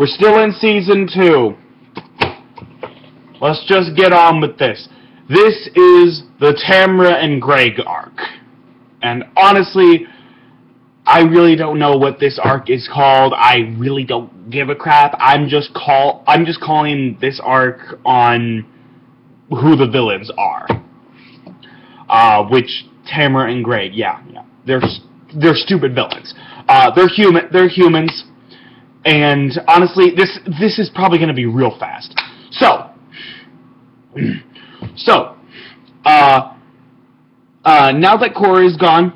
We're still in Season 2. Let's just get on with this. This is the Tamara and Greg arc. And honestly, I really don't know what this arc is called. I really don't give a crap. I'm just calling this arc on who the villains are. Which Tamara and Greg, yeah. They're stupid villains. They're humans. And honestly, this is probably going to be real fast. So, now that Cora is gone,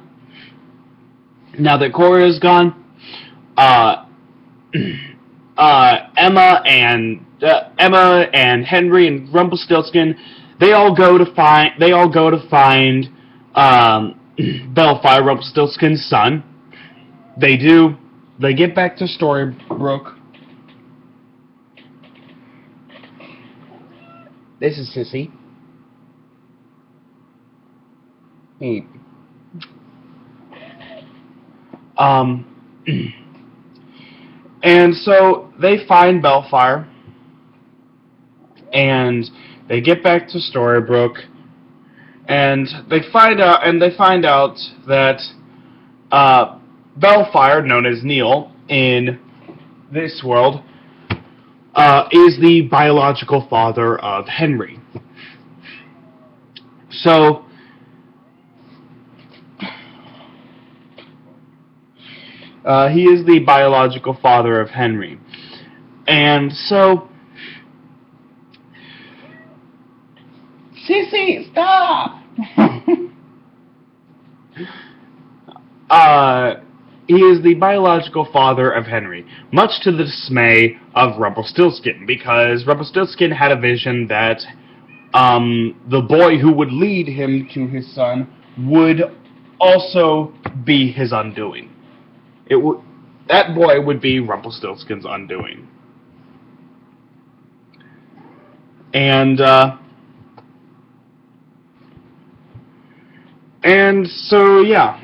Emma and Henry and Rumpelstiltskin, they all go to find Bellfire, Rumpelstiltskin's son. They do. They get back to Storybrooke. This is Sissy. Hey. And so they find Bellfire, and they get back to Storybrooke, and they find out that Bellfire, known as Neil in this world, is the biological father of Henry. So, he is the biological father of Henry. And so, Sissy, stop! He is the biological father of Henry, much to the dismay of Rumpelstiltskin, because Rumpelstiltskin had a vision that the boy who would lead him to his son would also be his undoing. That boy would be Rumpelstiltskin's undoing. And so, yeah.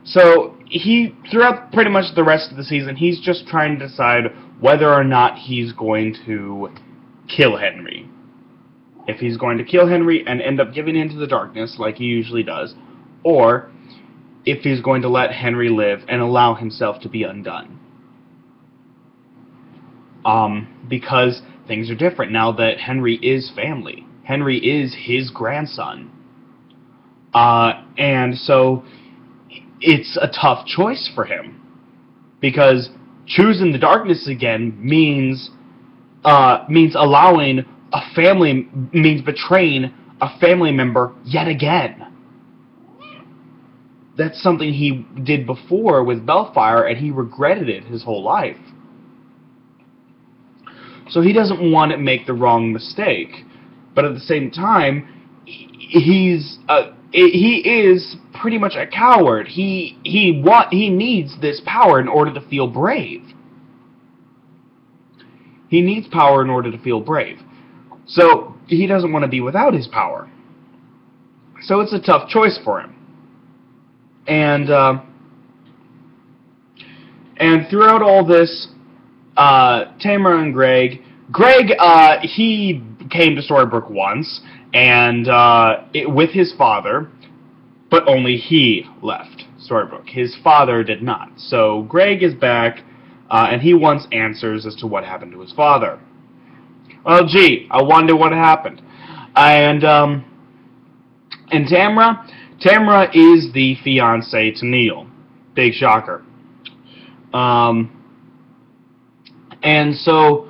So, throughout pretty much the rest of the season, he's just trying to decide whether or not he's going to kill Henry. If he's going to kill Henry and end up giving in to the darkness, like he usually does, or if he's going to let Henry live and allow himself to be undone. Because things are different now that Henry is family. Henry is his grandson. And so it's a tough choice for him, because choosing the darkness again means betraying a family member yet again. That's something he did before with Bellfire, and he regretted it his whole life. So he doesn't want to make the wrong mistake, but at the same time, he is pretty much a coward. He needs this power in order to feel brave. He needs power in order to feel brave. So he doesn't want to be without his power. So it's a tough choice for him. And throughout all this, Tamara and Greg, he came to Storybrooke once, and with his father, but only he left Storybrooke. His father did not. So Greg is back, and he wants answers as to what happened to his father. Well, gee, I wonder what happened. And Tamara is the fiance to Neil. Big shocker. And so,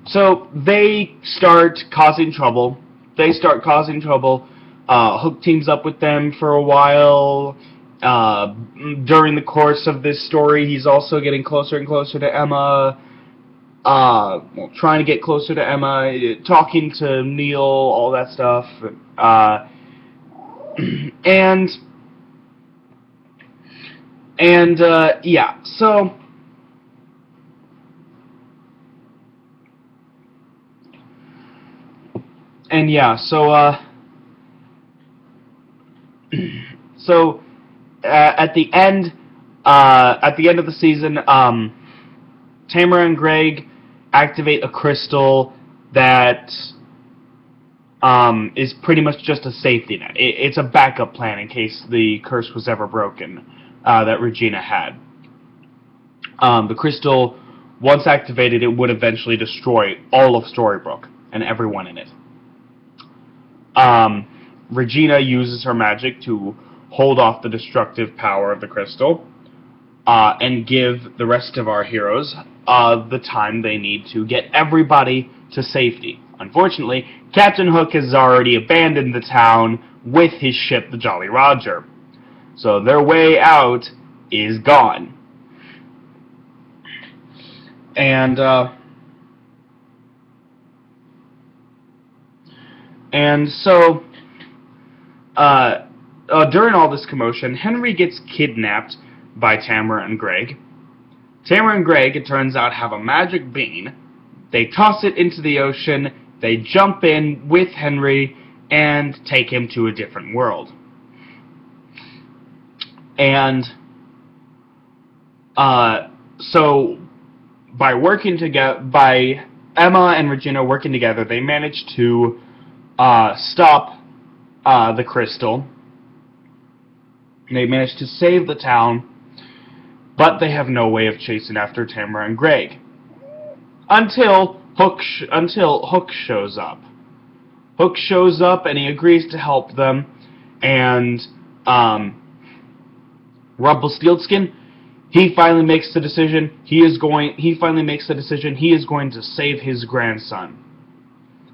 so they start causing trouble. Hook teams up with them for a while. During the course of this story, he's also getting closer and closer to Emma. Trying to get closer to Emma, talking to Neil, all that stuff. Yeah, so And yeah, so at the end of the season, Tamara and Greg activate a crystal that is pretty much just a safety net. It's a backup plan in case the curse was ever broken that Regina had. The crystal, once activated, it would eventually destroy all of Storybrooke and everyone in it. Regina uses her magic to hold off the destructive power of the crystal and give the rest of our heroes the time they need to get everybody to safety. Unfortunately, Captain Hook has already abandoned the town with his ship, the Jolly Roger. So their way out is gone. And so during all this commotion, Henry gets kidnapped by Tamara and Greg. Tamara and Greg, it turns out, have a magic bean. They toss it into the ocean, they jump in with Henry, and take him to a different world. And so by Emma and Regina working together, they managed to stop the crystal. They managed to save the town, but they have no way of chasing after Tamara and Greg until Hook shows up. Hook shows up and he agrees to help them, and Rumpelstiltskin, he finally makes the decision. He is going to save his grandson.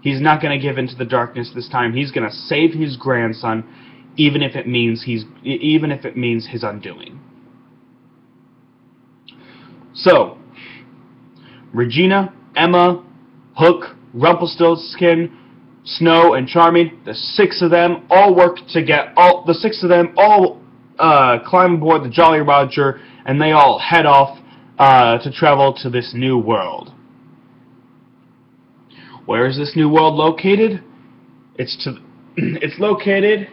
He's not going to give in to the darkness this time. He's going to save his grandson, even if it means his undoing. So, Regina, Emma, Hook, Rumpelstiltskin, Snow, and Charming, the six of them all climb aboard the Jolly Roger, and they all head off to travel to this new world. Where is this new world located? It's located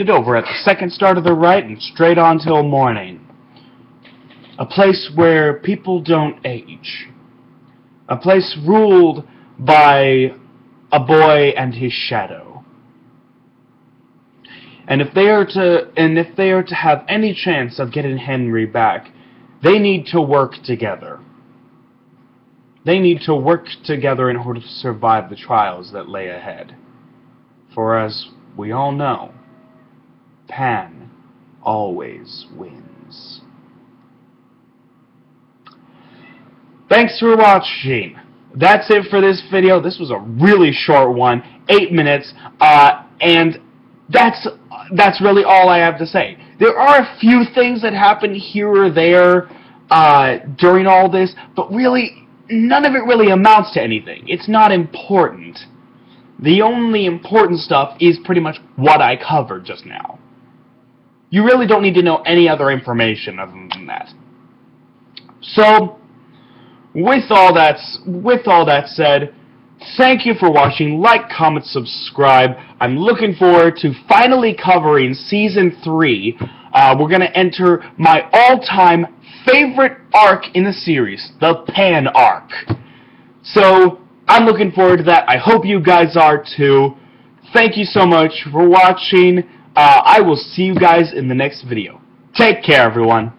over at the second star to the right and straight on till morning. A place where people don't age. A place ruled by a boy and his shadow. And if they are to have any chance of getting Henry back, they need to work together. They need to work together in order to survive the trials that lay ahead. For as we all know, Pan always wins. Thanks for watching. That's it for this video. This was a really short one, 8 minutes, and that's really all I have to say. There are a few things that happen here or there during all this, but really, none of it really amounts to anything. It's not important. The only important stuff is pretty much what I covered just now. You really don't need to know any other information other than that. So, with all that said, thank you for watching. Like, comment, subscribe. I'm looking forward to finally covering Season 3. We're going to enter my all-time favorite arc in the series, the Pan arc. So, I'm looking forward to that. I hope you guys are too. Thank you so much for watching. I will see you guys in the next video. Take care, everyone.